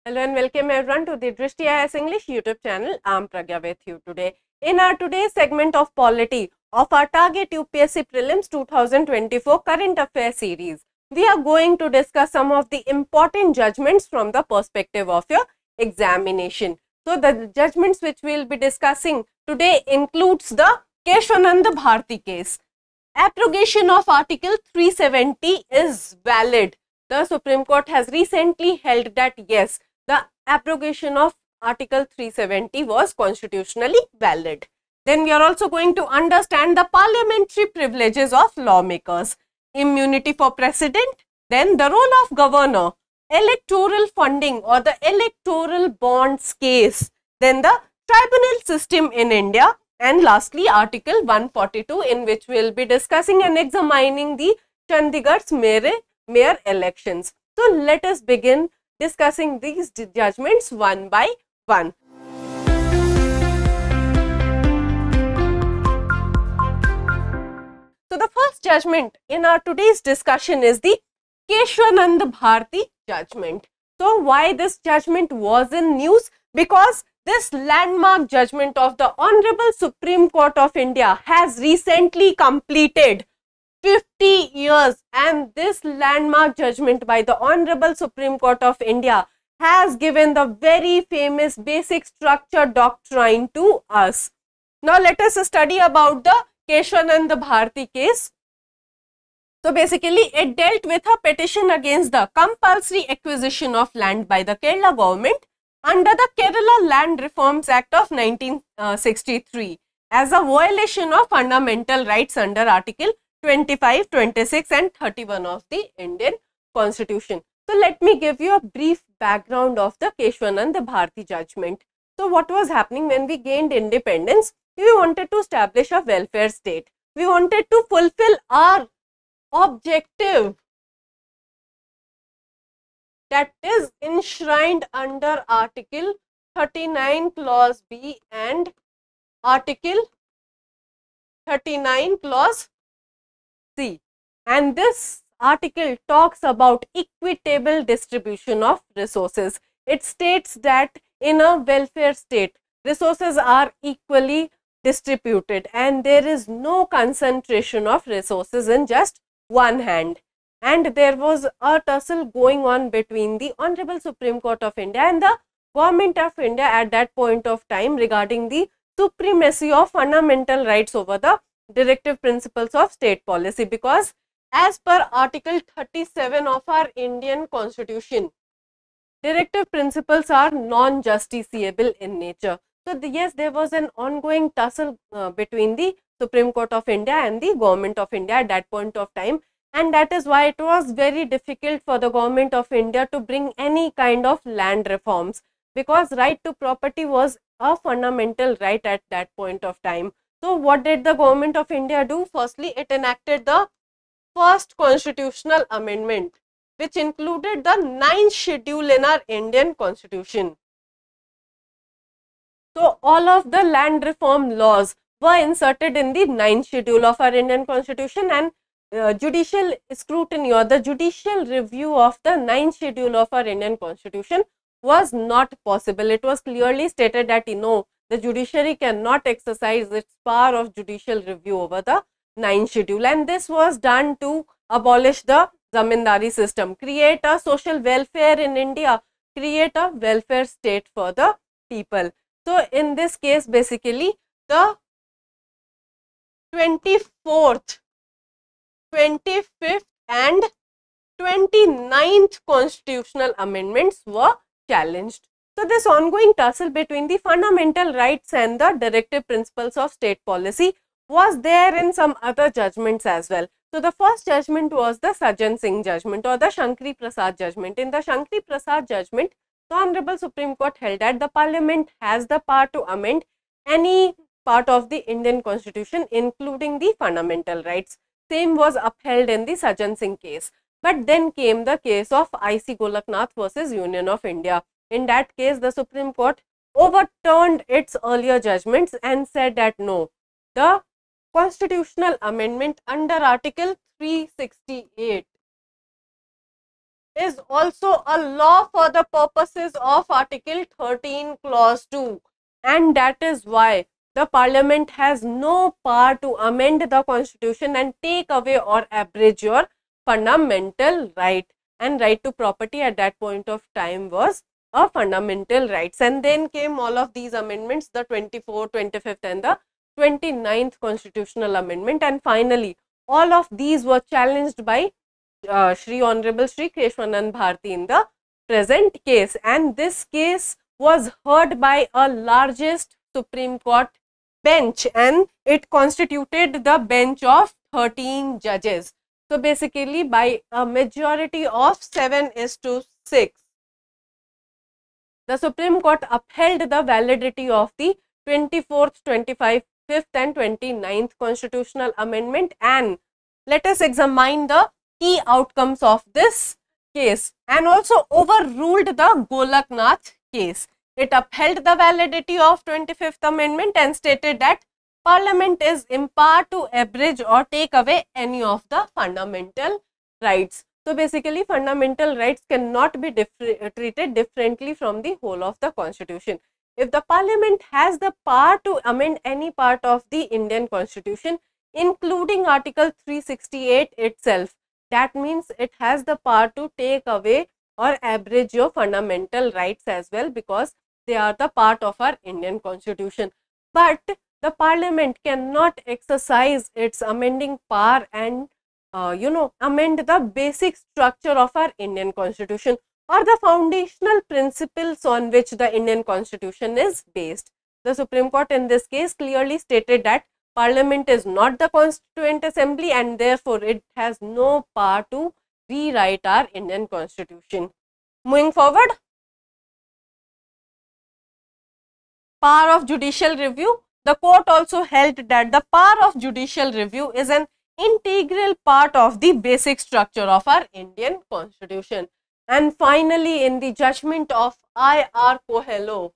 Hello and welcome everyone to the Drishti IAS English YouTube channel. I am Pragya with you today. In our today's segment of Polity of our Target UPSC Prelims 2024 Current Affairs series, we are going to discuss some of the important judgments from the perspective of your examination. So the judgments which we will be discussing today includes the Keshwanand Bharti case. Abrogation of Article 370 is valid. The Supreme Court has recently held that yes, the abrogation of Article 370 was constitutionally valid. Then we are also going to understand the parliamentary privileges of lawmakers, immunity for president, then the role of governor, electoral funding or the electoral bonds case, then the tribunal system in India, and lastly Article 142, in which we will be discussing and examining the Chandigarh's mayor elections. So let us begin discussing these judgments one by one. So the first judgment in our today's discussion is the Keshwanand Bharti judgment. So why this judgment was in news? Because this landmark judgment of the Honorable Supreme Court of India has recently completed 50 years, and this landmark judgment by the Honorable Supreme Court of India has given the very famous basic structure doctrine to us. Now let us study about the Keshwanand Bharti case. So basically it dealt with a petition against the compulsory acquisition of land by the Kerala government under the Kerala Land Reforms Act of 1963 as a violation of fundamental rights under Article 25, 26 and 31 of the Indian Constitution. So let me give you a brief background of the Keshwanand Bharti judgment. So what was happening when we gained independence? We wanted to establish a welfare state. We wanted to fulfill our objective that is enshrined under Article 39 Clause B and Article 39 Clause C. And this article talks about equitable distribution of resources. It states that in a welfare state, resources are equally distributed and there is no concentration of resources in just one hand. And there was a tussle going on between the Honorable Supreme Court of India and the Government of India at that point of time regarding the supremacy of fundamental rights over the directive principles of state policy, because as per Article 37 of our Indian Constitution, directive principles are non-justiciable in nature. So yes, there was an ongoing tussle between the Supreme Court of India and the Government of India at that point of time, and that is why it was very difficult for the Government of India to bring any kind of land reforms, because right to property was a fundamental right at that point of time. So what did the Government of India do? Firstly, it enacted the first constitutional amendment, which included the 9th schedule in our Indian Constitution. So all of the land reform laws were inserted in the 9th schedule of our Indian Constitution, and judicial scrutiny or the judicial review of the 9th schedule of our Indian Constitution was not possible. It was clearly stated that the judiciary cannot exercise its power of judicial review over the 9th schedule, and this was done to abolish the zamindari system, create a social welfare in India, create a welfare state for the people. So in this case, basically the 24th, 25th and 29th constitutional amendments were challenged. So this ongoing tussle between the fundamental rights and the directive principles of state policy was there in some other judgments as well. So the first judgment was the Sajjan Singh judgment or the Shankari Prasad judgment. In the Shankari Prasad judgment, the Honorable Supreme Court held that the Parliament has the power to amend any part of the Indian Constitution, including the fundamental rights. Same was upheld in the Sajjan Singh case. But then came the case of I.C. Golaknath versus Union of India. In that case, the Supreme Court overturned its earlier judgments and said that no, the constitutional amendment under Article 368 is also a law for the purposes of Article 13 Clause 2, and that is why the Parliament has no power to amend the Constitution and take away or abridge your fundamental right. And right to property at that point of time was a fundamental rights, and then came all of these amendments, the 24th, 25th and the 29th constitutional amendment, and finally all of these were challenged by Shri Honorable Shri Keshwanand Bharti in the present case, and this case was heard by a largest Supreme Court bench, and it constituted the bench of 13 judges. So basically by a majority of 7:6, the Supreme Court upheld the validity of the 24th, 25th and 29th constitutional amendment, and let us examine the key outcomes of this case, and also overruled the Golaknath case. It upheld the validity of 25th amendment and stated that Parliament is empowered to abridge or take away any of the fundamental rights. So basically fundamental rights cannot be treated differently from the whole of the Constitution. If the Parliament has the power to amend any part of the Indian Constitution, including Article 368 itself, that means it has the power to take away or abridge your fundamental rights as well, because they are the part of our Indian Constitution. But the Parliament cannot exercise its amending power and amend the basic structure of our Indian Constitution or the foundational principles on which the Indian Constitution is based. The Supreme Court in this case clearly stated that Parliament is not the Constituent Assembly and therefore it has no power to rewrite our Indian Constitution. Moving forward, power of judicial review. The court also held that the power of judicial review is an integral part of the basic structure of our Indian Constitution. And finally, in the judgment of I.R. Coelho,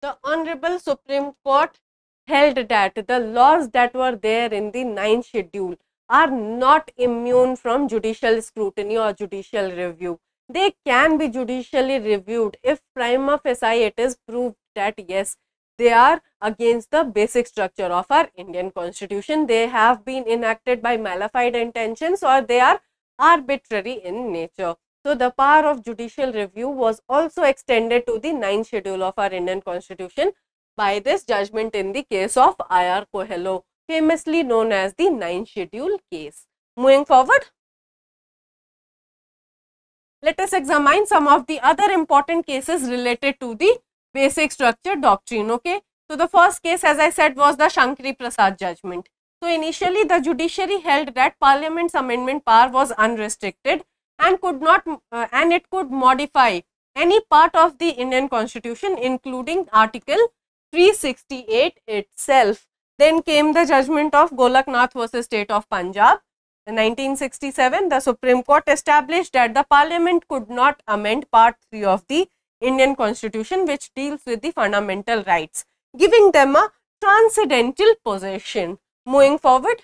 the Honorable Supreme Court held that the laws that were there in the 9th schedule are not immune from judicial scrutiny or judicial review. They can be judicially reviewed if prima facie it is proved that yes, they are against the basic structure of our Indian Constitution. They have been enacted by malified intentions or they are arbitrary in nature. So the power of judicial review was also extended to the 9th schedule of our Indian Constitution by this judgment in the case of I.R. Coelho, famously known as the 9th schedule case. Moving forward, let us examine some of the other important cases related to the basic structure doctrine. Okay, so the first case, as I said, was the Shankari Prasad judgment. So initially the judiciary held that Parliament's amendment power was unrestricted and it could modify any part of the Indian Constitution, including Article 368 itself. Then came the judgment of Golaknath versus State of Punjab. In 1967, the Supreme Court established that the Parliament could not amend Part 3 of the Indian Constitution, which deals with the fundamental rights, giving them a transcendental position. Moving forward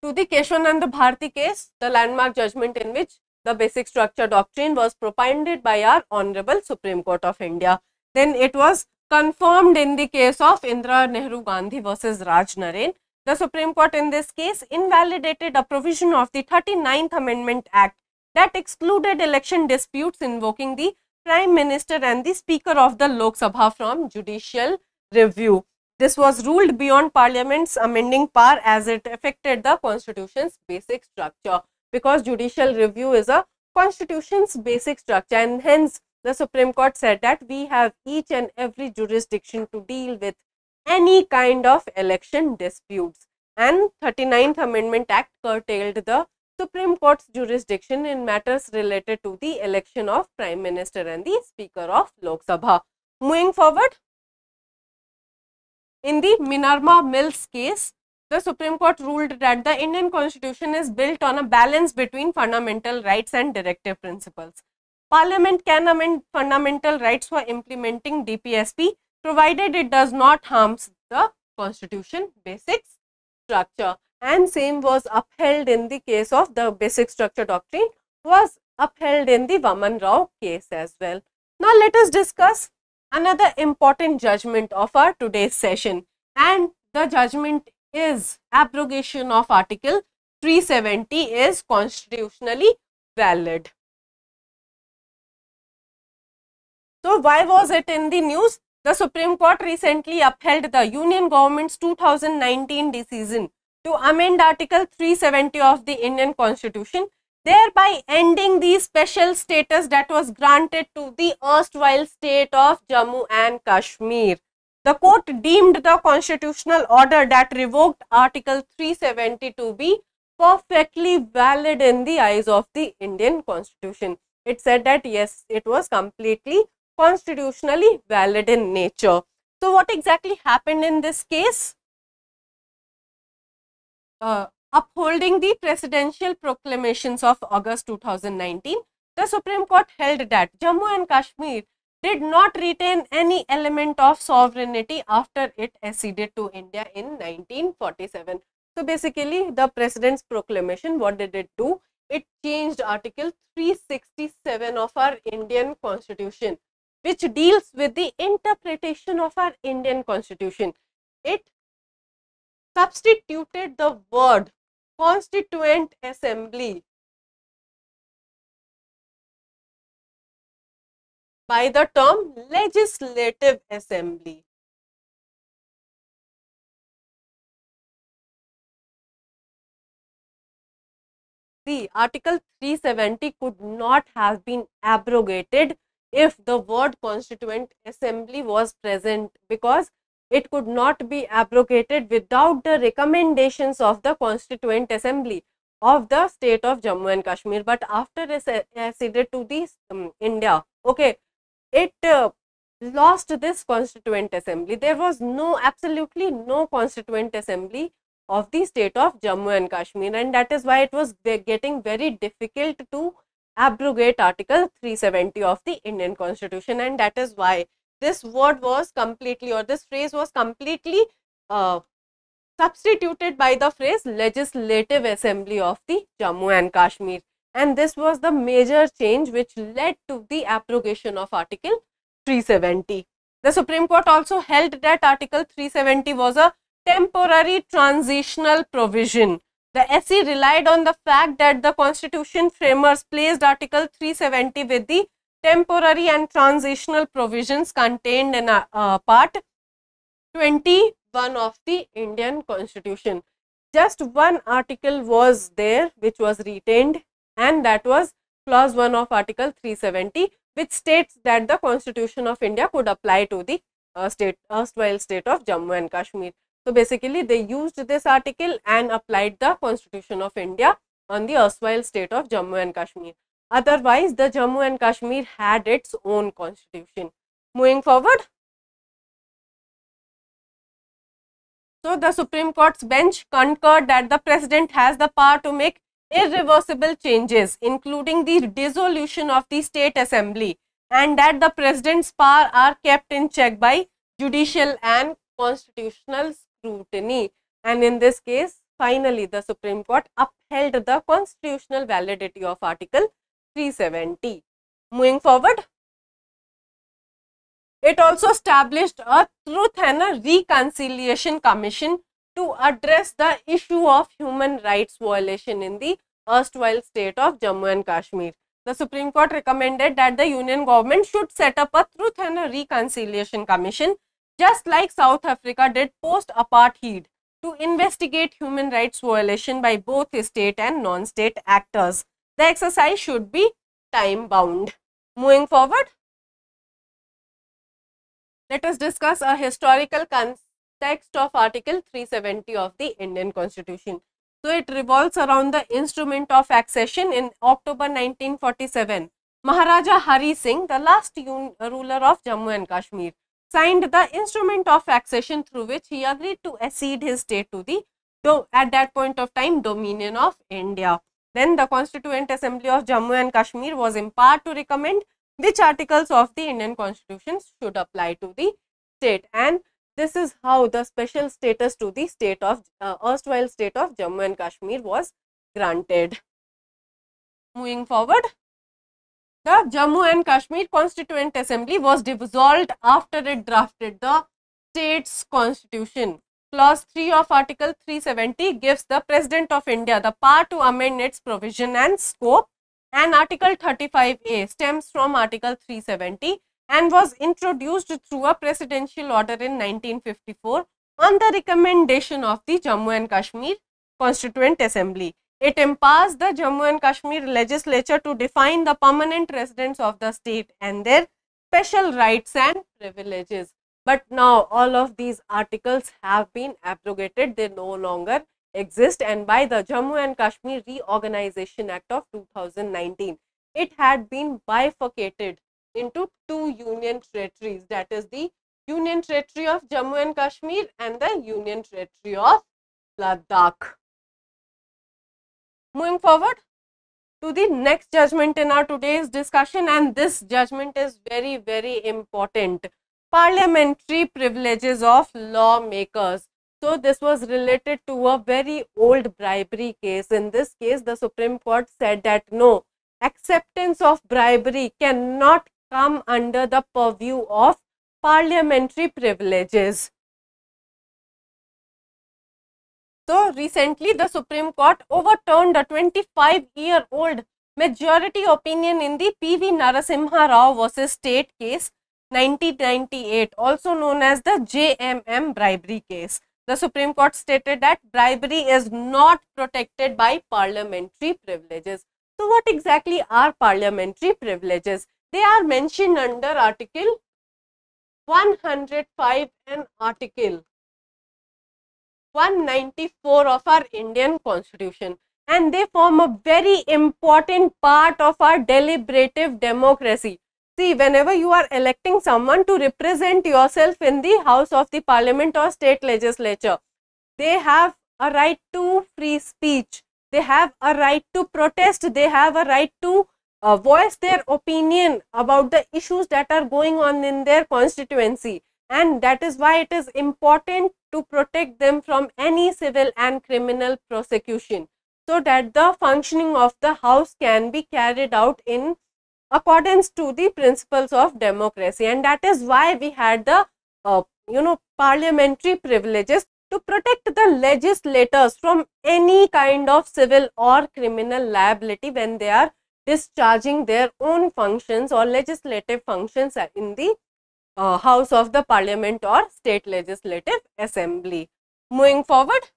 to the Keshwanand Bharti case, the landmark judgment in which the basic structure doctrine was propounded by our Honorable Supreme Court of India. Then it was confirmed in the case of Indira Nehru Gandhi versus Raj Naren. The Supreme Court in this case invalidated a provision of the 39th Amendment Act that excluded election disputes invoking the Prime Minister and the Speaker of the Lok Sabha from judicial review. This was ruled beyond Parliament's amending power as it affected the Constitution's basic structure, because judicial review is a Constitution's basic structure, and hence the Supreme Court said that we have each and every jurisdiction to deal with any kind of election disputes, and 39th Amendment Act curtailed the Supreme Court's jurisdiction in matters related to the election of Prime Minister and the Speaker of Lok Sabha. Moving forward, in the Minerva Mills case, the Supreme Court ruled that the Indian Constitution is built on a balance between fundamental rights and directive principles. Parliament can amend fundamental rights for implementing DPSP provided it does not harm the Constitution basic structure. and same was upheld in the case of the basic structure doctrine, was upheld in the Vaman Rao case as well. Now let us discuss another important judgment of our today's session, and the judgment is abrogation of Article 370 is constitutionally valid. So why was it in the news? The Supreme Court recently upheld the Union government's 2019 decision to amend Article 370 of the Indian Constitution, thereby ending the special status that was granted to the erstwhile state of Jammu and Kashmir. The court deemed the constitutional order that revoked Article 370 to be perfectly valid in the eyes of the Indian Constitution. It said that yes, it was completely constitutionally valid in nature. So what exactly happened in this case? Upholding the presidential proclamations of August 2019, the Supreme Court held that Jammu and Kashmir did not retain any element of sovereignty after it acceded to India in 1947. So basically the president's proclamation, what did it do? It changed Article 367 of our Indian Constitution, which deals with the interpretation of our Indian Constitution. It substituted the word Constituent Assembly by the term Legislative Assembly. See, Article 370 could not have been abrogated if the word Constituent Assembly was present, because it could not be abrogated without the recommendations of the Constituent Assembly of the state of Jammu and Kashmir. But after it acceded to the India, okay, it lost this Constituent Assembly. There was absolutely no Constituent Assembly of the state of Jammu and Kashmir, and that is why it was getting very difficult to abrogate Article 370 of the Indian Constitution, and that is why this word was completely, or this phrase was completely substituted by the phrase Legislative Assembly of the Jammu and Kashmir. And this was the major change which led to the abrogation of Article 370. The Supreme Court also held that Article 370 was a temporary transitional provision. The SC relied on the fact that the Constitution framers placed Article 370 with the temporary and transitional provisions contained in Part 21 of the Indian Constitution. Just one article was there which was retained, and that was clause 1 of Article 370, which states that the Constitution of India could apply to the erstwhile state of Jammu and Kashmir. So basically they used this article and applied the Constitution of India on the erstwhile state of Jammu and Kashmir. Otherwise, the Jammu and Kashmir had its own constitution. Moving forward. So the Supreme Court's bench concurred that the President has the power to make irreversible changes, including the dissolution of the State Assembly, and that the President's power are kept in check by judicial and constitutional scrutiny. And in this case, finally, the Supreme Court upheld the constitutional validity of Article 370. Moving forward, it also established a Truth and a Reconciliation Commission to address the issue of human rights violation in the erstwhile state of Jammu and Kashmir. The Supreme Court recommended that the Union government should set up a Truth and a Reconciliation Commission, just like South Africa did post-apartheid, to investigate human rights violation by both state and non-state actors. The exercise should be time-bound. Moving forward, let us discuss a historical context of Article 370 of the Indian Constitution. So it revolves around the instrument of accession. In October 1947, Maharaja Hari Singh, the last ruler of Jammu and Kashmir, signed the instrument of accession through which he agreed to accede his state to the, at that point of time, dominion of India. Then the Constituent Assembly of Jammu and Kashmir was empowered to recommend which articles of the Indian Constitution should apply to the state, and this is how the special status to the state of erstwhile state of Jammu and Kashmir was granted. Moving forward, the Jammu and Kashmir Constituent Assembly was dissolved after it drafted the state's constitution. Clause 3 of Article 370 gives the President of India the power to amend its provision and scope, and Article 35A stems from Article 370 and was introduced through a presidential order in 1954 on the recommendation of the Jammu and Kashmir Constituent Assembly. It empowers the Jammu and Kashmir legislature to define the permanent residents of the state and their special rights and privileges. But now all of these articles have been abrogated, they no longer exist, and by the Jammu and Kashmir Reorganization Act of 2019, it had been bifurcated into two union territories, that is the Union Territory of Jammu and Kashmir and the Union Territory of Ladakh. Moving forward to the next judgment in our today's discussion, and this judgment is very, very important. Parliamentary privileges of lawmakers. So this was related to a very old bribery case. In this case, the Supreme Court said that no, acceptance of bribery cannot come under the purview of parliamentary privileges. So recently, the Supreme Court overturned a 25-year-old majority opinion in the P.V. Narasimha Rao versus State case 1998, also known as the JMM bribery case. The Supreme Court stated that bribery is not protected by parliamentary privileges. So what exactly are parliamentary privileges? They are mentioned under Article 105 and Article 194 of our Indian Constitution, and they form a very important part of our deliberative democracy. See, whenever you are electing someone to represent yourself in the House of the Parliament or state legislature, they have a right to free speech, they have a right to protest, they have a right to voice their opinion about the issues that are going on in their constituency, and that is why it is important to protect them from any civil and criminal prosecution, so that the functioning of the House can be carried out in accordance to the principles of democracy. And that is why we had the parliamentary privileges to protect the legislators from any kind of civil or criminal liability when they are discharging their own functions or legislative functions in the House of the Parliament or State Legislative Assembly. Moving forward,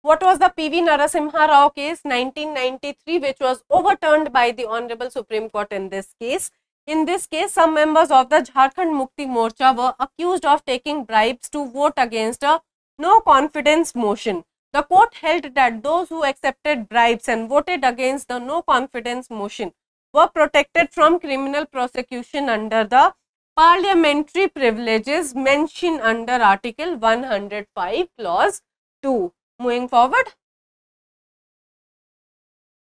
what was the P.V. Narasimha Rao case 1993, which was overturned by the Honorable Supreme Court in this case? In this case, some members of the Jharkhand Mukti Morcha were accused of taking bribes to vote against a no confidence motion. The court held that those who accepted bribes and voted against the no confidence motion were protected from criminal prosecution under the parliamentary privileges mentioned under Article 105 Clause 2. Moving forward,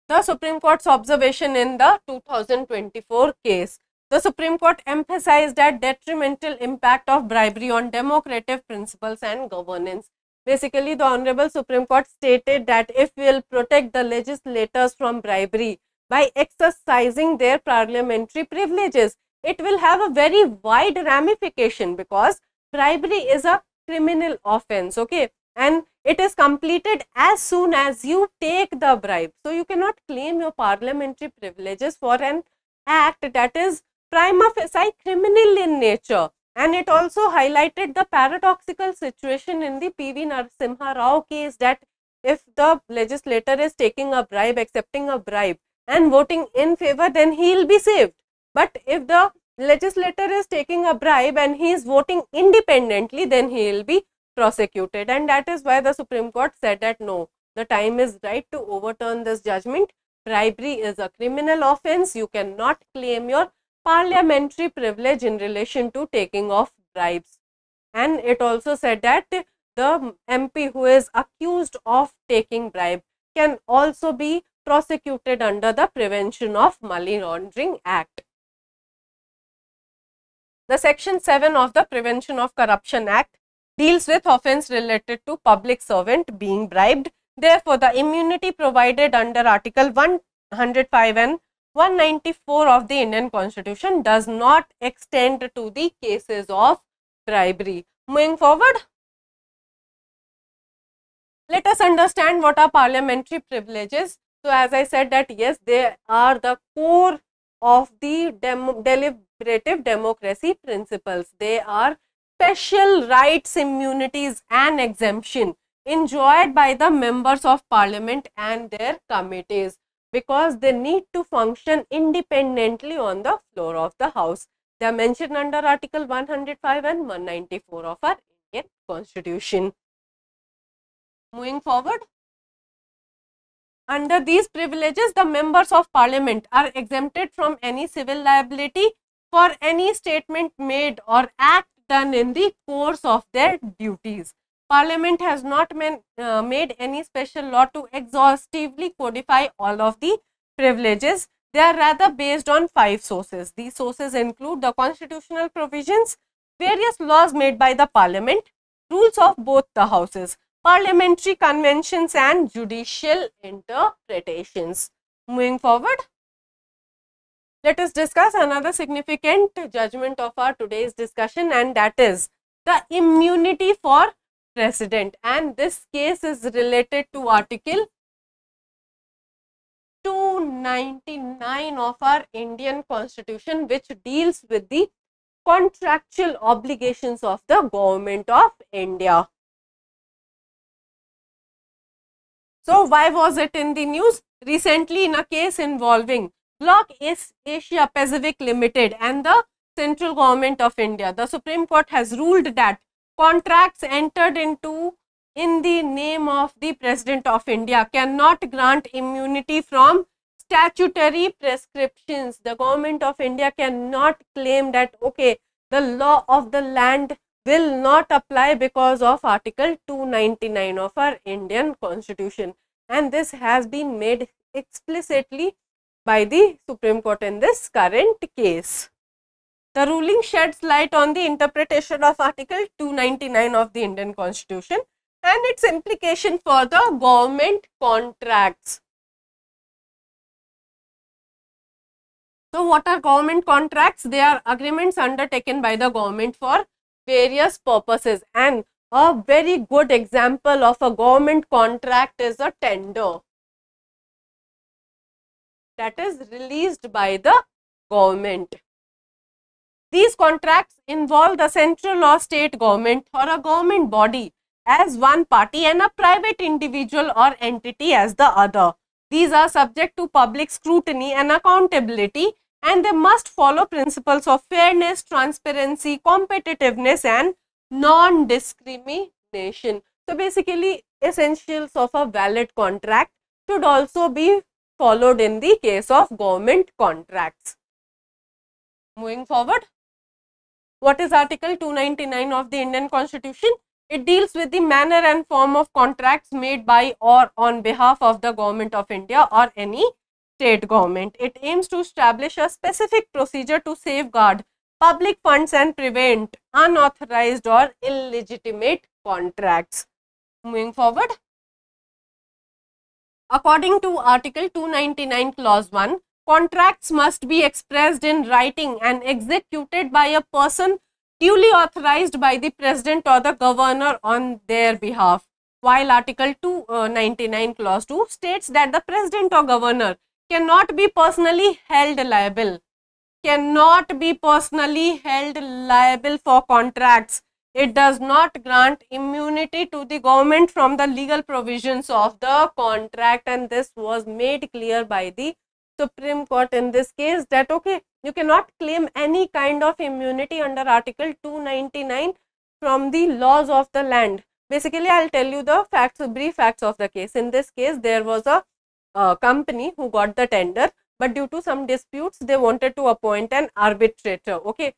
the Supreme Court's observation in the 2024 case. The Supreme Court emphasized that detrimental impact of bribery on democratic principles and governance. Basically, the Honorable Supreme Court stated that if we will protect the legislators from bribery by exercising their parliamentary privileges, it will have a very wide ramification, because bribery is a criminal offense, okay, and it is completed as soon as you take the bribe. So you cannot claim your parliamentary privileges for an act that is prima facie criminal in nature. And it also highlighted the paradoxical situation in the P.V. Narasimha Rao case, that if the legislator is taking a bribe, accepting a bribe and voting in favor, then he will be saved. But if the legislator is taking a bribe and he is voting independently, then he will be prosecuted. And that is why the Supreme Court said that no, the time is right to overturn this judgment. Bribery is a criminal offense. You cannot claim your parliamentary privilege in relation to taking of bribes. And it also said that the MP who is accused of taking bribe can also be prosecuted under the Prevention of Money Laundering Act. The Section 7 of the Prevention of Corruption Act deals with offence related to public servant being bribed. Therefore, the immunity provided under Article 105 and 194 of the Indian Constitution does not extend to the cases of bribery. Moving forward, let us understand what are parliamentary privileges. So, as I said that yes, they are the core of the deliberative democracy principles. They are special rights, immunities and exemption enjoyed by the members of parliament and their committees, because they need to function independently on the floor of the house. They are mentioned under Article 105 and 194 of our Indian Constitution. Moving forward, under these privileges, the members of parliament are exempted from any civil liability for any statement made or act done in the course of their duties. Parliament has not made any special law to exhaustively codify all of the privileges. They are rather based on 5 sources. These sources include the constitutional provisions, various laws made by the parliament, rules of both the houses, parliamentary conventions and judicial interpretations. Moving forward, let us discuss another significant judgment of our today's discussion, and that is the immunity for president, and this case is related to Article 299 of our Indian Constitution, which deals with the contractual obligations of the Government of India. So, why was it in the news? Recently, in a case involving Block Asia Pacific Limited and the Central Government of India, the Supreme Court has ruled that contracts entered into in the name of the President of India cannot grant immunity from statutory prescriptions. The Government of India cannot claim that, okay, the law of the land will not apply because of Article 299 of our Indian Constitution, and this has been made explicitly by the Supreme Court in this current case. The ruling sheds light on the interpretation of Article 299 of the Indian Constitution and its implication for the government contracts. So, what are government contracts? They are agreements undertaken by the government for various purposes, and a very good example of a government contract is a tender that is released by the government. These contracts involve the central or state government or a government body as one party and a private individual or entity as the other. These are subject to public scrutiny and accountability, and they must follow principles of fairness, transparency, competitiveness and non-discrimination. So, basically, essentials of a valid contract should also be followed in the case of government contracts. Moving forward, what is Article 299 of the Indian Constitution? It deals with the manner and form of contracts made by or on behalf of the Government of India or any state government. It aims to establish a specific procedure to safeguard public funds and prevent unauthorized or illegitimate contracts. Moving forward, according to Article 299 Clause 1, contracts must be expressed in writing and executed by a person duly authorized by the President or the Governor on their behalf, while Article 299 Clause 2 states that the President or Governor cannot be personally held liable for contracts. It does not grant immunity to the government from the legal provisions of the contract, and this was made clear by the Supreme Court in this case that, okay, you cannot claim any kind of immunity under Article 299 from the laws of the land. Basically, I will tell you the facts, brief facts of the case. In this case, there was a company who got the tender, but due to some disputes, they wanted to appoint an arbitrator. Okay,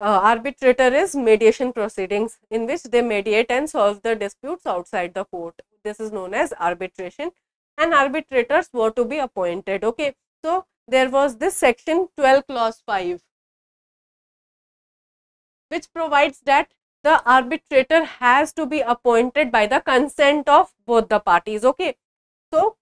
arbitrator is mediation proceedings in which they mediate and solve the disputes outside the court. This is known as arbitration, and arbitrators were to be appointed. Okay, so there was this section 12 clause 5. which provides that the arbitrator has to be appointed by the consent of both the parties. Okay, so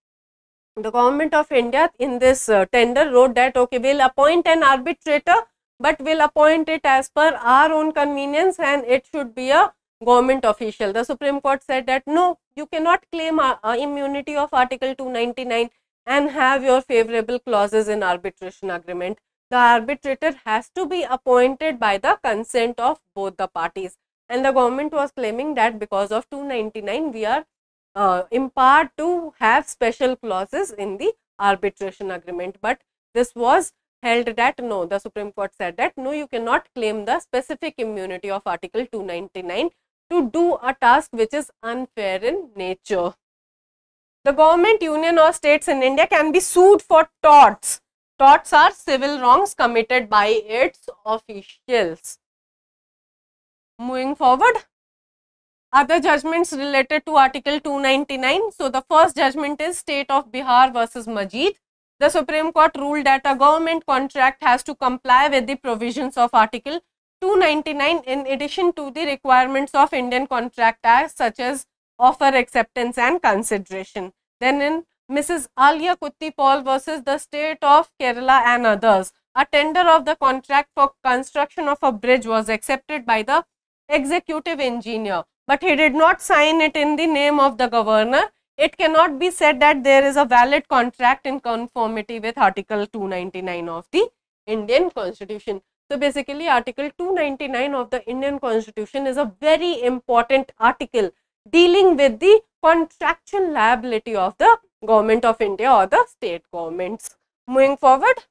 the government of India in this tender wrote that okay, we'll appoint an arbitrator, but we'll appoint it as per our own convenience and it should be a government official. The Supreme Court said that no, you cannot claim immunity of Article 299 and have your favorable clauses in arbitration agreement. The arbitrator has to be appointed by the consent of both the parties, and the government was claiming that because of 299 we are empowered to have special clauses in the arbitration agreement. But this was held that no, the Supreme Court said that no, you cannot claim the specific immunity of Article 299 to do a task which is unfair in nature. The government, union or states in India can be sued for torts. Torts are civil wrongs committed by its officials. Moving forward, other judgments related to Article 299. So, the first judgment is State of Bihar versus Majid. The Supreme Court ruled that a government contract has to comply with the provisions of Article 299 in addition to the requirements of Indian Contract Act such as offer, acceptance and consideration. Then in Mrs. Alia Kutti Paul versus the State of Kerala and others, a tender of the contract for construction of a bridge was accepted by the executive engineer, but he did not sign it in the name of the governor. It cannot be said that there is a valid contract in conformity with Article 299 of the Indian Constitution. So, basically Article 299 of the Indian Constitution is a very important article dealing with the contractual liability of the government of India or the state governments. Moving forward,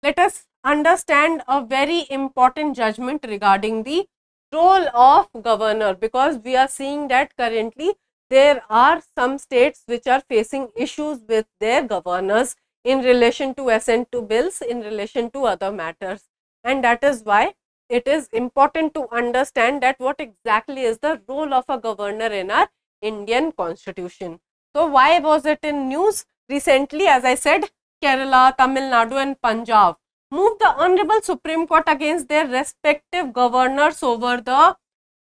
let us understand a very important judgment regarding the role of governor, because we are seeing that currently there are some states which are facing issues with their governors in relation to assent to bills, in relation to other matters, and that is why it is important to understand that what exactly is the role of a governor in our Indian Constitution. So, why was it in news recently? As I said, Kerala, Tamil Nadu and Punjab moved the Honorable Supreme Court against their respective governors over the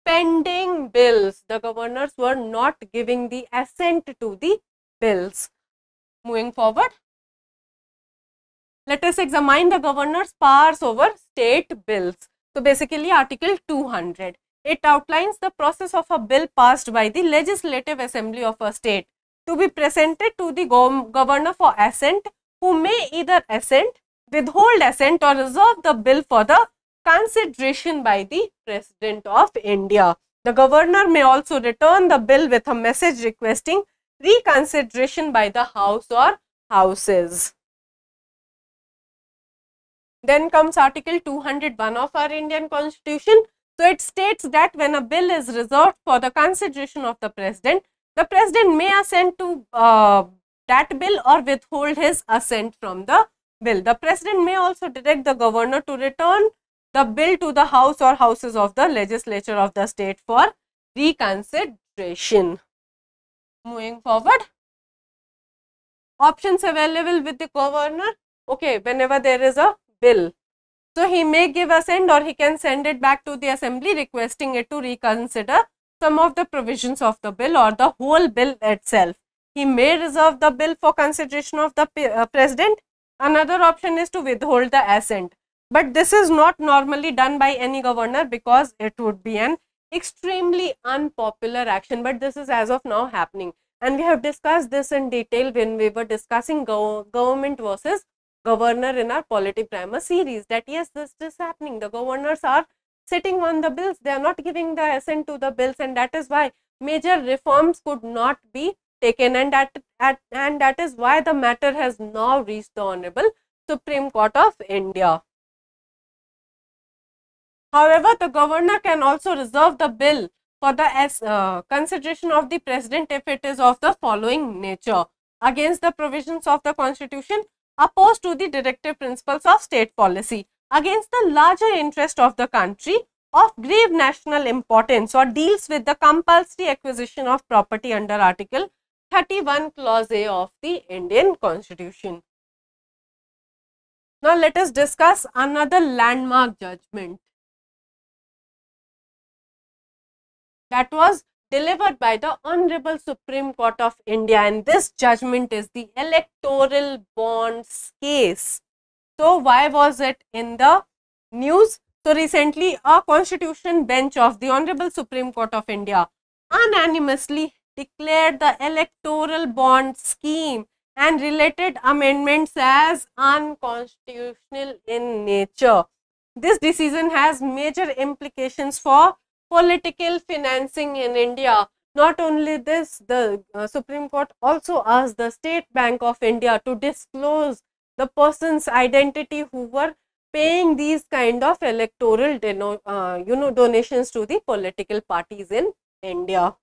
pending bills. The governors were not giving the assent to the bills. Moving forward, let us examine the governor's powers over state bills. So, basically Article 200, it outlines the process of a bill passed by the Legislative Assembly of a state to be presented to the governor for assent, who may either assent, withhold assent or reserve the bill for the consideration by the President of India. The governor may also return the bill with a message requesting reconsideration by the House or Houses. Then comes Article 201 of our Indian Constitution. So, it states that when a bill is reserved for the consideration of the President may assent to that bill or withhold his assent from the bill. The President may also direct the governor to return the bill to the House or Houses of the legislature of the state for reconsideration. Moving forward, options available with the governor. Okay, whenever there is a bill, so he may give assent or he can send it back to the assembly requesting it to reconsider some of the provisions of the bill or the whole bill itself. He may reserve the bill for consideration of the President. Another option is to withhold the assent, but this is not normally done by any governor because it would be an extremely unpopular action, but this is as of now happening, and we have discussed this in detail when we were discussing government versus governor in our polity primer series, that yes, this is happening. The governors are sitting on the bills, they are not giving the assent to the bills, and that is why major reforms could not be taken, and that is why the matter has now reached the Honorable Supreme Court of India. However, the governor can also reserve the bill for the consideration of the President if it is of the following nature: against the provisions of the Constitution, opposed to the directive principles of state policy, against the larger interest of the country, of grave national importance, or deals with the compulsory acquisition of property under Article 31 Clause A of the Indian Constitution. Now let us discuss another landmark judgment that was delivered by the Honorable Supreme Court of India, and this judgment is the electoral bonds case. So why was it in the news? So recently a constitution bench of the Honorable Supreme Court of India unanimously declared the electoral bond scheme and related amendments as unconstitutional in nature. This decision has major implications for political financing in India. Not only this, the Supreme Court also asked the State Bank of India to disclose the person's identity who were paying these kind of electoral donations to the political parties in India.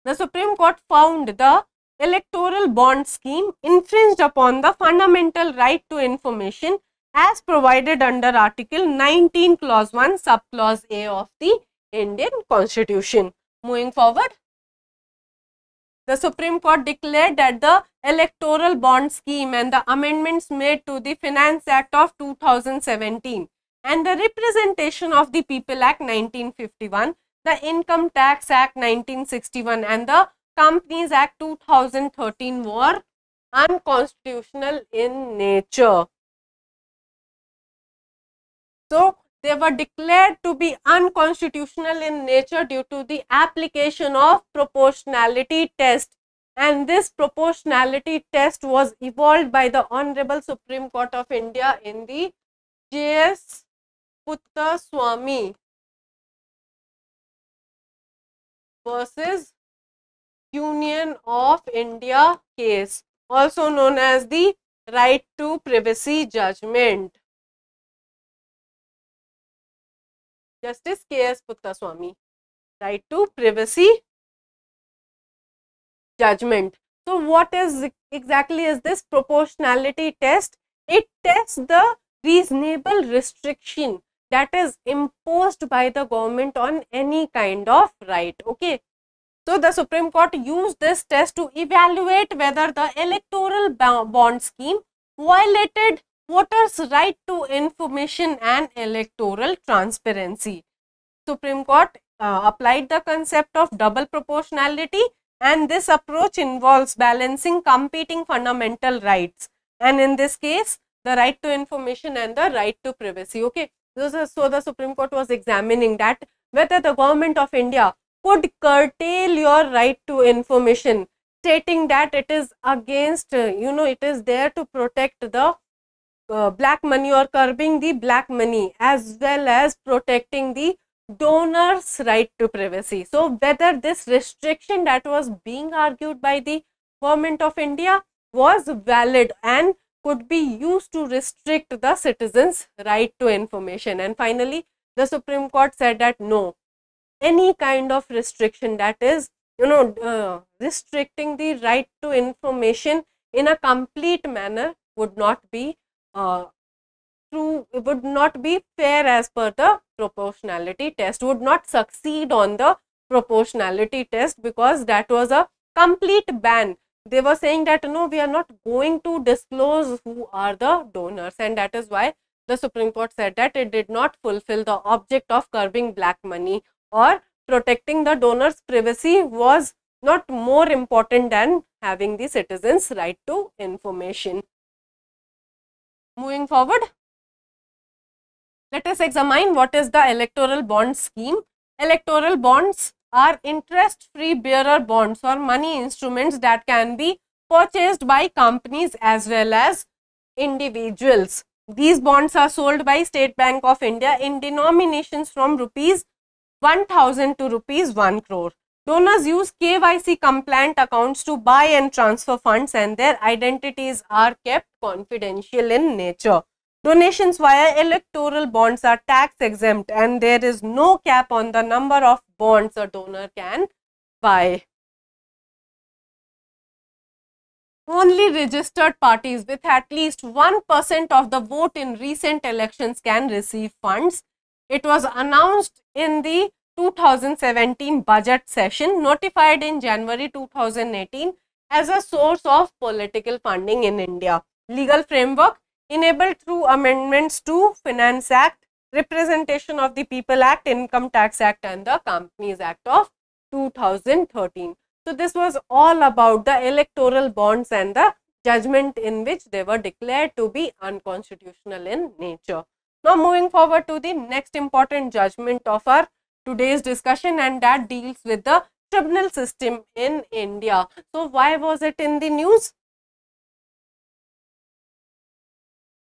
The Supreme Court found the electoral bond scheme infringed upon the fundamental right to information as provided under Article 19 Clause 1 Subclause A of the Indian Constitution. Moving forward, the Supreme Court declared that the electoral bond scheme and the amendments made to the Finance Act of 2017 and the Representation of the People Act 1951, the Income Tax Act 1961 and the Companies Act 2013 were unconstitutional in nature. So, they were declared to be unconstitutional in nature due to the application of proportionality test, and this proportionality test was evolved by the Honorable Supreme Court of India in the J.S. Puttaswamy versus Union of India case, also known as the right to privacy judgment. Justice K.S. Puttaswamy, right to privacy judgment. So what is exactly is this proportionality test? It tests the reasonable restriction that is imposed by the government on any kind of right. Okay. So the Supreme Court used this test to evaluate whether the electoral bond scheme violated voters' right to information and electoral transparency. Supreme Court applied the concept of double proportionality, and this approach involves balancing competing fundamental rights, and in this case the right to information and the right to privacy. Okay, so the Supreme Court was examining that whether the government of India could curtail your right to information, stating that it is against it is there to protect the black money or curbing the black money as well as protecting the donor's right to privacy. So whether this restriction that was being argued by the government of India was valid and could be used to restrict the citizens' right to information. And finally, the Supreme Court said that no, any kind of restriction that is restricting the right to information in a complete manner would not be it would not be fair as per the proportionality test, would not succeed on the proportionality test, because that was a complete ban. They were saying that no, we are not going to disclose who are the donors, and that is why the Supreme Court said that it did not fulfill the object of curbing black money, or protecting the donor's privacy was not more important than having the citizens' right to information. Moving forward, let us examine what is the electoral bond scheme. Electoral bonds are interest-free bearer bonds or money instruments that can be purchased by companies as well as individuals. These bonds are sold by State Bank of India in denominations from rupees 1000 to rupees 1 crore. Donors use KYC compliant accounts to buy and transfer funds, and their identities are kept confidential in nature. Donations via electoral bonds are tax exempt, and there is no cap on the number of bonds a donor can buy. Only registered parties with at least 1% of the vote in recent elections can receive funds. It was announced in the 2017 budget session, notified in January 2018 as a source of political funding in India. Legal framework: enabled through amendments to Finance Act, Representation of the People Act, Income Tax Act and the Companies Act of 2013. So, this was all about the electoral bonds and the judgment in which they were declared to be unconstitutional in nature. Now, moving forward to the next important judgment of our today's discussion, and that deals with the tribunal system in India. So, why was it in the news?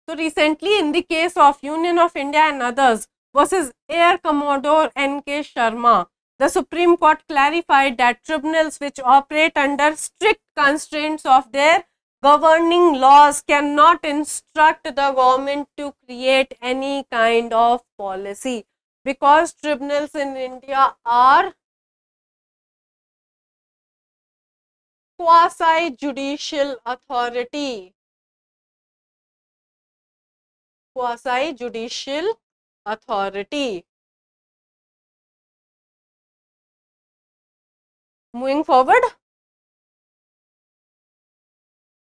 So, recently in the case of Union of India and others versus Air Commodore N.K. Sharma, the Supreme Court clarified that tribunals which operate under strict constraints of their governing laws cannot instruct the government to create any kind of policy, because tribunals in India are quasi-judicial authority. Quasi-judicial authority. Moving forward,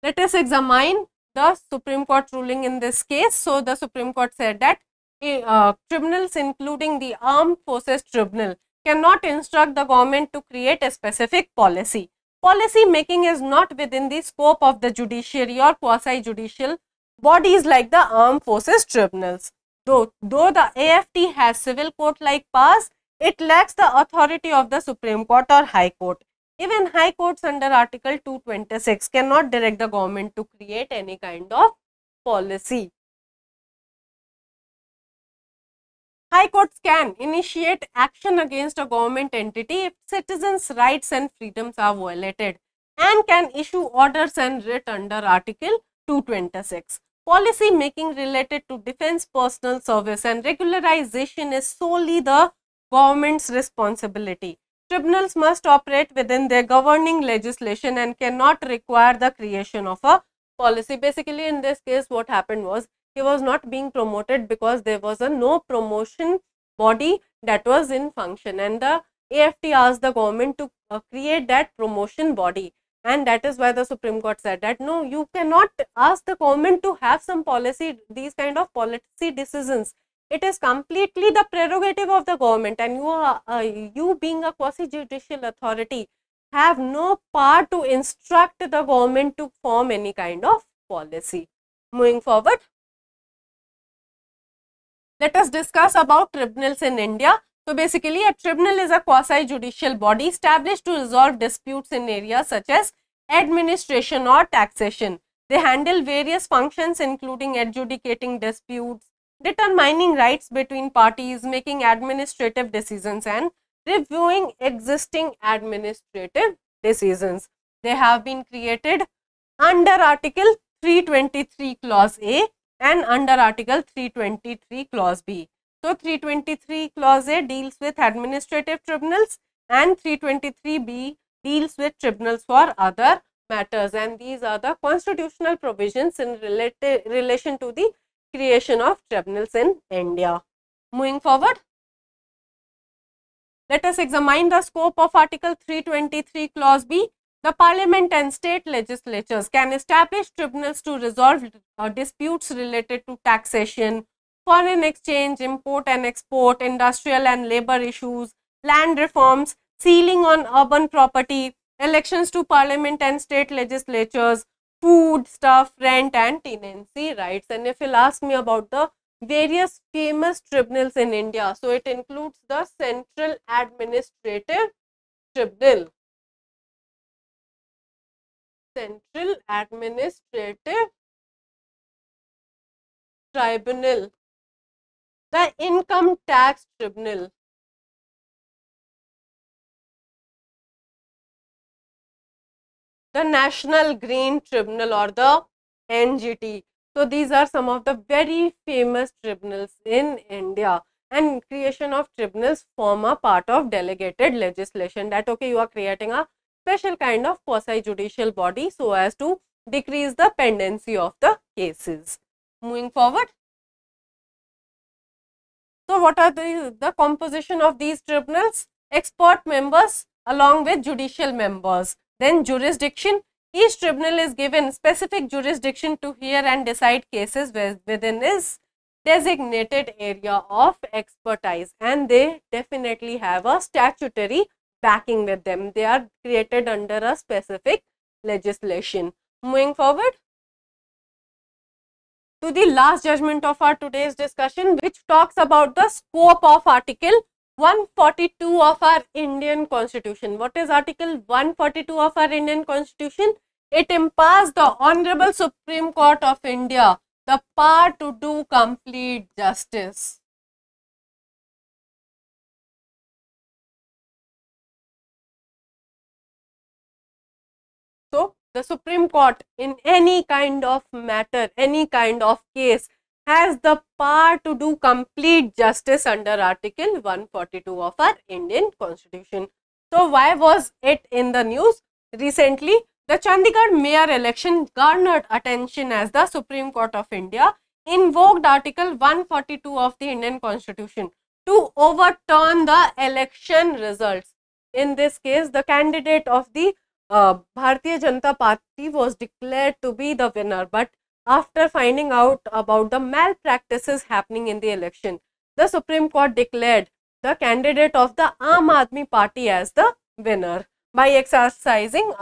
let us examine the Supreme Court ruling in this case. So, the Supreme Court said that tribunals including the Armed Forces Tribunal cannot instruct the government to create a specific policy. Policy making is not within the scope of the judiciary or quasi-judicial bodies like the Armed Forces Tribunals. Though the AFT has civil court-like powers, it lacks the authority of the Supreme Court or High Court. Even High Courts under Article 226 cannot direct the government to create any kind of policy. High Courts can initiate action against a government entity if citizens' rights and freedoms are violated, and can issue orders and writ under Article 226. Policy making related to defense personnel service and regularization is solely the government's responsibility. Tribunals must operate within their governing legislation and cannot require the creation of a policy. Basically, in this case, what happened was, he was not being promoted because there was a no promotion body that was in function, and the AFT asked the government to create that promotion body, and that is why the Supreme Court said that no, you cannot ask the government to have some policy, these kind of policy decisions. It is completely the prerogative of the government, and you being a quasi-judicial authority have no power to instruct the government to form any kind of policy. Moving forward, let us discuss about tribunals in India. So, basically a tribunal is a quasi-judicial body established to resolve disputes in areas such as administration or taxation. They handle various functions including adjudicating disputes, determining rights between parties, making administrative decisions and reviewing existing administrative decisions. They have been created under Article 323 Clause A and under Article 323 Clause B. So, 323 Clause A deals with administrative tribunals and 323B deals with tribunals for other matters, and these are the constitutional provisions in relation to the creation of tribunals in India. Moving forward, let us examine the scope of Article 323 Clause B. The Parliament and state legislatures can establish tribunals to resolve disputes related to taxation, foreign exchange, import and export, industrial and labor issues, land reforms, ceiling on urban property, elections to Parliament and state legislatures, food, stuff, rent and tenancy rights. And if you'll ask me about the various famous tribunals in India, so it includes the Central Administrative Tribunal. Central Administrative Tribunal, the Income Tax Tribunal, the National Green Tribunal or the NGT. So, these are some of the very famous tribunals in India, and creation of tribunals form a part of delegated legislation, that okay, you are creating a special kind of quasi-judicial body so as to decrease the pendency of the cases. Moving forward, so what are the composition of these tribunals? Expert members along with judicial members. Then jurisdiction, Each tribunal is given specific jurisdiction to hear and decide cases within its designated area of expertise, and they definitely have a statutory backing with them. They are created under a specific legislation. Moving forward to the last judgment of our today's discussion, which talks about the scope of Article 142 of our Indian Constitution. What is Article 142 of our Indian Constitution? It empowers the Honorable Supreme Court of India the power to do complete justice. So, the Supreme Court in any kind of matter, any kind of case, has the power to do complete justice under Article 142 of our Indian Constitution. So, why was it in the news? Recently, the Chandigarh mayor election garnered attention as the Supreme Court of India invoked Article 142 of the Indian Constitution to overturn the election results. In this case, the candidate of the Bharatiya Janata Party was declared to be the winner, but after finding out about the malpractices happening in the election, the Supreme Court declared the candidate of the Aam Aadmi Party as the winner by exercising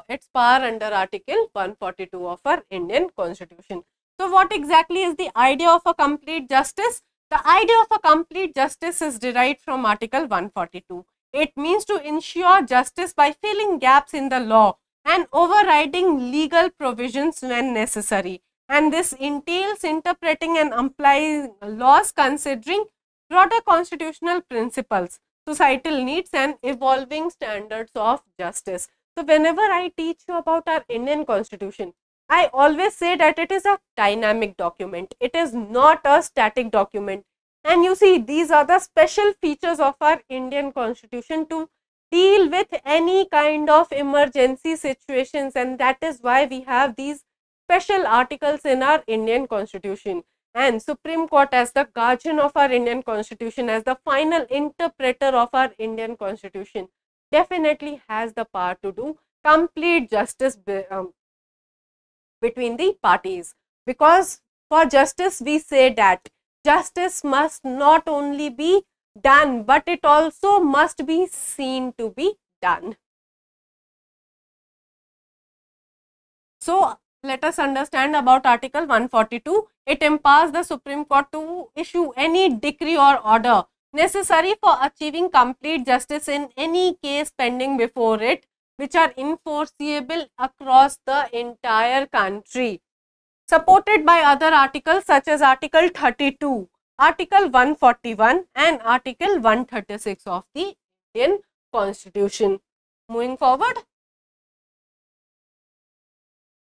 its power under Article 142 of our Indian Constitution. So, what exactly is the idea of a complete justice? The idea of a complete justice is derived from Article 142. It means to ensure justice by filling gaps in the law and overriding legal provisions when necessary. And this entails interpreting and applying laws considering broader constitutional principles, societal needs and evolving standards of justice. So, whenever I teach you about our Indian Constitution, I always say that it is a dynamic document. It is not a static document. And you see, these are the special features of our Indian Constitution to deal with any kind of emergency situations, and that is why we have these special articles in our Indian Constitution. And Supreme Court as the guardian of our Indian Constitution, as the final interpreter of our Indian Constitution, definitely has the power to do complete justice between the parties. Because for justice, we say that justice must not only be done, but it also must be seen to be done. So, let us understand about Article 142. It empowers the Supreme Court to issue any decree or order necessary for achieving complete justice in any case pending before it, which are enforceable across the entire country, supported by other articles such as Article 32, Article 141 and Article 136 of the Indian Constitution. Moving forward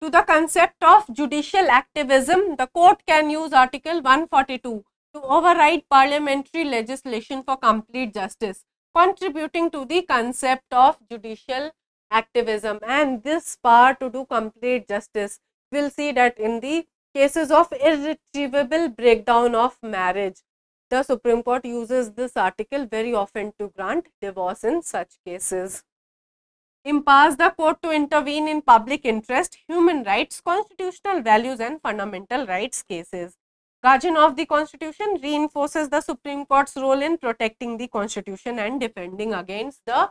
to the concept of judicial activism, the court can use Article 142 to override parliamentary legislation for complete justice, contributing to the concept of judicial activism. And this power to do complete justice, we'll see that in the cases of irretrievable breakdown of marriage, the Supreme Court uses this article very often to grant divorce in such cases. Empowers the court to intervene in public interest, human rights, constitutional values and fundamental rights cases. Guardian of the Constitution reinforces the Supreme Court's role in protecting the Constitution and defending against the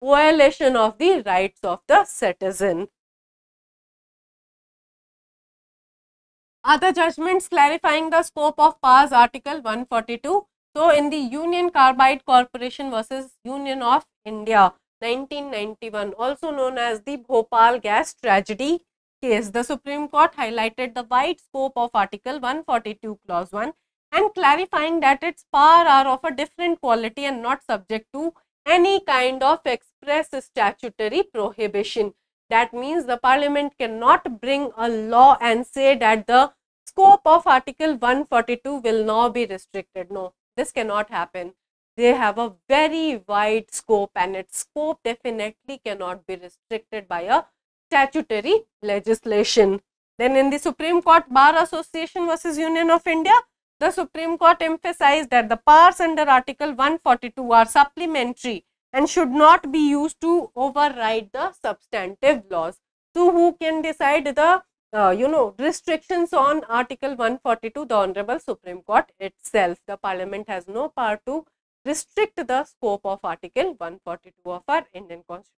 violation of the rights of the citizen. Other judgments clarifying the scope of powers, Article 142. So, in the Union Carbide Corporation versus Union of India 1991, also known as the Bhopal gas tragedy case, the Supreme Court highlighted the wide scope of Article 142 Clause 1 and clarifying that its power are of a different quality and not subject to any kind of express statutory prohibition. That means the Parliament cannot bring a law and say that the scope of Article 142 will now be restricted. No, this cannot happen. They have a very wide scope and its scope definitely cannot be restricted by a statutory legislation. Then in the Supreme Court Bar Association versus Union of India, the Supreme Court emphasized that the powers under Article 142 are supplementary and should not be used to override the substantive laws. So who can decide the restrictions on Article 142? The Honorable Supreme Court itself. The Parliament has no power to restrict the scope of Article 142 of our Indian Constitution.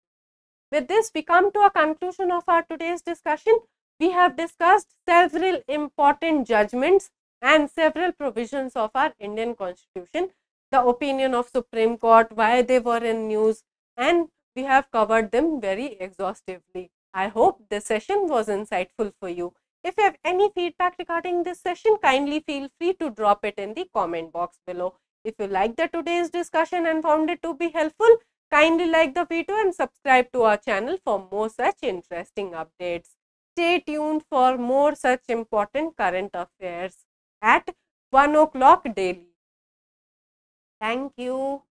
With this, we come to a conclusion of our today's discussion. We have discussed several important judgments and several provisions of our Indian Constitution, the opinion of Supreme Court, why they were in news, and we have covered them very exhaustively. I hope this session was insightful for you. If you have any feedback regarding this session, kindly feel free to drop it in the comment box below. If you liked today's discussion and found it to be helpful, kindly like the video and subscribe to our channel for more such interesting updates. Stay tuned for more such important current affairs at 1 o'clock daily. Thank you.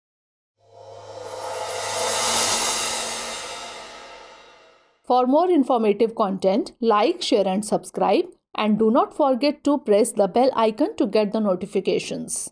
For more informative content, like, share and subscribe, and do not forget to press the bell icon to get the notifications.